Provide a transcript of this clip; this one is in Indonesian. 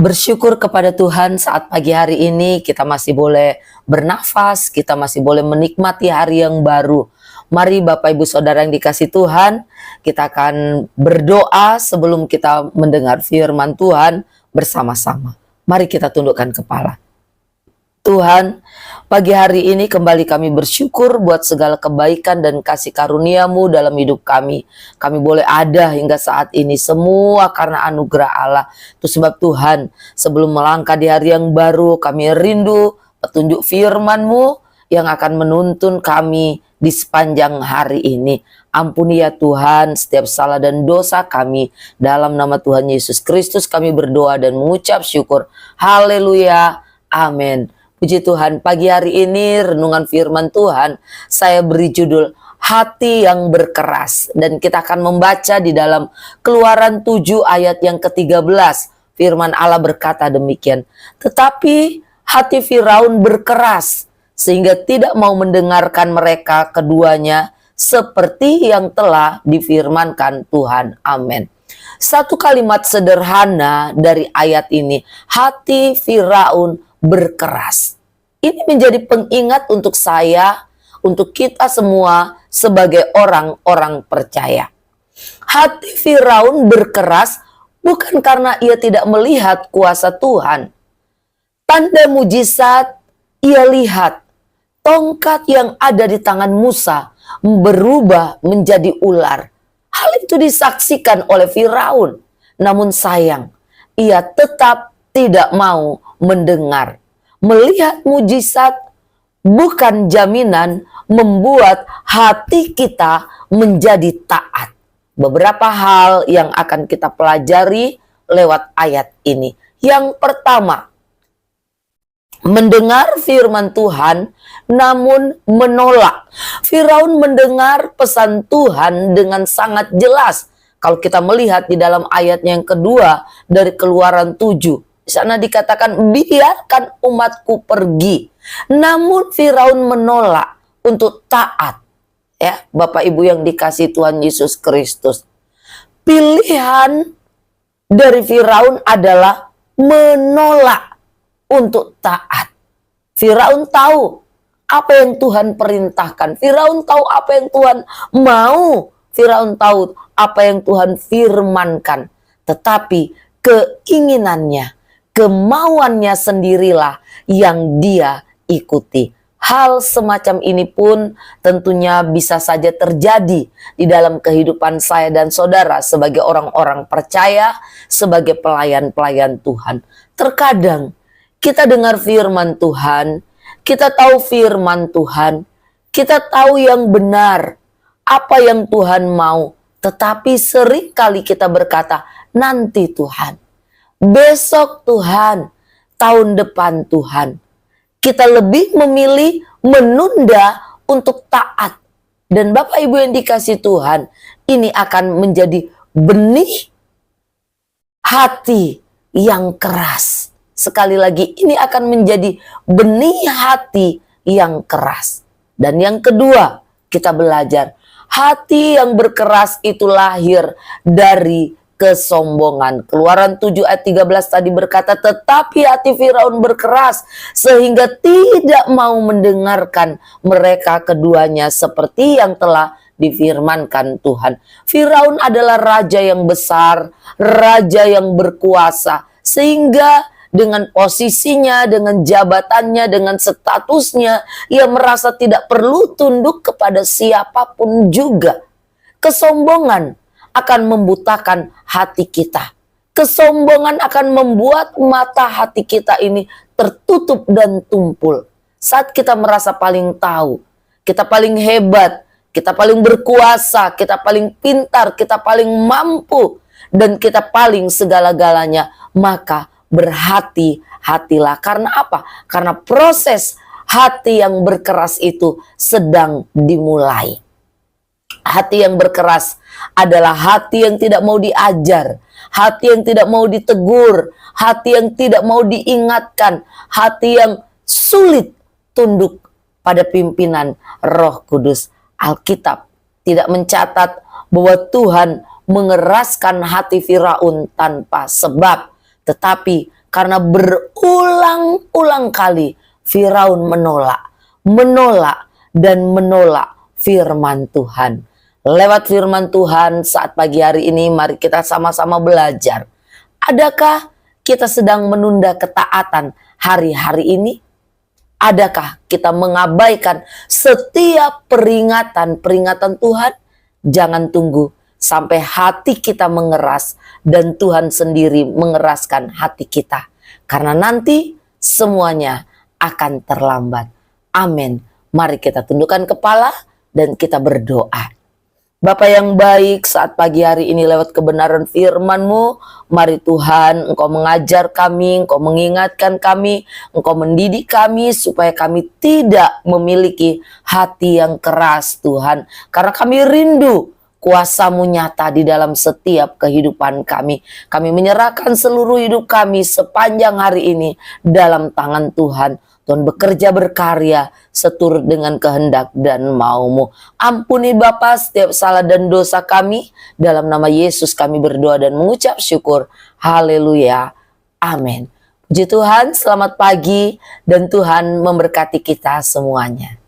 Bersyukur kepada Tuhan saat pagi hari ini kita masih boleh bernafas, kita masih boleh menikmati hari yang baru. Mari Bapak Ibu Saudara yang dikasih Tuhan, kita akan berdoa sebelum kita mendengar firman Tuhan bersama-sama. Mari kita tundukkan kepala. Tuhan, pagi hari ini kembali kami bersyukur buat segala kebaikan dan kasih karunia-Mu dalam hidup kami. Kami boleh ada hingga saat ini semua karena anugerah Allah. Itu sebab Tuhan, sebelum melangkah di hari yang baru, kami rindu petunjuk firman-Mu yang akan menuntun kami di sepanjang hari ini. Ampuni ya Tuhan setiap salah dan dosa kami. Dalam nama Tuhan Yesus Kristus kami berdoa dan mengucap syukur. Haleluya. Amin. Puji Tuhan, pagi hari ini renungan firman Tuhan saya beri judul Hati yang Berkeras. Dan kita akan membaca di dalam Keluaran 7 ayat yang ke-13. Firman Allah berkata demikian. Tetapi hati Firaun berkeras sehingga tidak mau mendengarkan mereka keduanya seperti yang telah difirmankan Tuhan. Amin. Satu kalimat sederhana dari ayat ini. Hati Firaun berkeras. Ini menjadi pengingat untuk saya, untuk kita semua sebagai orang-orang percaya. Hati Firaun berkeras bukan karena ia tidak melihat kuasa Tuhan. Tanda mujizat ia lihat. Tongkat yang ada di tangan Musa berubah menjadi ular. Hal itu disaksikan oleh Firaun. Namun sayang, ia tetap tidak mau mendengar. Melihat mujizat bukan jaminan membuat hati kita menjadi taat. Beberapa hal yang akan kita pelajari lewat ayat ini. Yang pertama, mendengar firman Tuhan namun menolak. Firaun mendengar pesan Tuhan dengan sangat jelas. Kalau kita melihat di dalam ayat yang kedua dari Keluaran 7. Di sana dikatakan, biarkan umatku pergi. Namun Firaun menolak untuk taat. Ya, Bapak Ibu yang dikasih Tuhan Yesus Kristus. Pilihan dari Firaun adalah menolak untuk taat. Firaun tahu apa yang Tuhan perintahkan. Firaun tahu apa yang Tuhan mau. Firaun tahu apa yang Tuhan firmankan. Tetapi keinginannya, kemauannya sendirilah yang dia ikuti. Hal semacam ini pun tentunya bisa saja terjadi di dalam kehidupan saya dan saudara sebagai orang-orang percaya, sebagai pelayan-pelayan Tuhan. Terkadang kita dengar firman Tuhan, kita tahu firman Tuhan, kita tahu yang benar, apa yang Tuhan mau. Tetapi seringkali kita berkata, nanti Tuhan, besok Tuhan, tahun depan Tuhan. Kita lebih memilih menunda untuk taat. Dan Bapak Ibu yang dikasih Tuhan, ini akan menjadi benih hati yang keras. Sekali lagi, ini akan menjadi benih hati yang keras. Dan yang kedua, kita belajar, hati yang berkeras itu lahir dari kesombongan. Keluaran 7 ayat 13 tadi berkata, tetapi hati Firaun berkeras sehingga tidak mau mendengarkan mereka keduanya seperti yang telah difirmankan Tuhan. Firaun adalah raja yang besar, raja yang berkuasa, sehingga dengan posisinya, dengan jabatannya, dengan statusnya, ia merasa tidak perlu tunduk kepada siapapun juga. Kesombongan akan membutakan hati kita. Kesombongan akan membuat mata hati kita ini tertutup dan tumpul. Saat kita merasa paling tahu, kita paling hebat, kita paling berkuasa, kita paling pintar, kita paling mampu, dan kita paling segala-galanya, maka berhati-hatilah. Karena apa? Karena proses hati yang berkeras itu sedang dimulai. Hati yang berkeras adalah hati yang tidak mau diajar, hati yang tidak mau ditegur, hati yang tidak mau diingatkan, hati yang sulit tunduk pada pimpinan Roh Kudus. Alkitab tidak mencatat bahwa Tuhan mengeraskan hati Firaun tanpa sebab. Tetapi karena berulang-ulang kali Firaun menolak dan menolak firman Tuhan. Lewat firman Tuhan saat pagi hari ini, mari kita sama-sama belajar. Adakah kita sedang menunda ketaatan hari-hari ini? Adakah kita mengabaikan setiap peringatan Tuhan? Jangan tunggu sampai hati kita mengeras dan Tuhan sendiri mengeraskan hati kita. Karena nanti semuanya akan terlambat. Amin. Mari kita tundukkan kepala dan kita berdoa. Bapa yang baik, saat pagi hari ini lewat kebenaran firman-Mu, mari Tuhan Engkau mengajar kami, Engkau mengingatkan kami, Engkau mendidik kami supaya kami tidak memiliki hati yang keras Tuhan. Karena kami rindu kuasa-Mu nyata di dalam setiap kehidupan kami. Kami menyerahkan seluruh hidup kami sepanjang hari ini dalam tangan Tuhan. Tuhan bekerja berkarya seturut dengan kehendak dan mau-Mu. Ampuni Bapa setiap salah dan dosa kami. Dalam nama Yesus kami berdoa dan mengucap syukur. Haleluya. Amin. Puji Tuhan, selamat pagi dan Tuhan memberkati kita semuanya.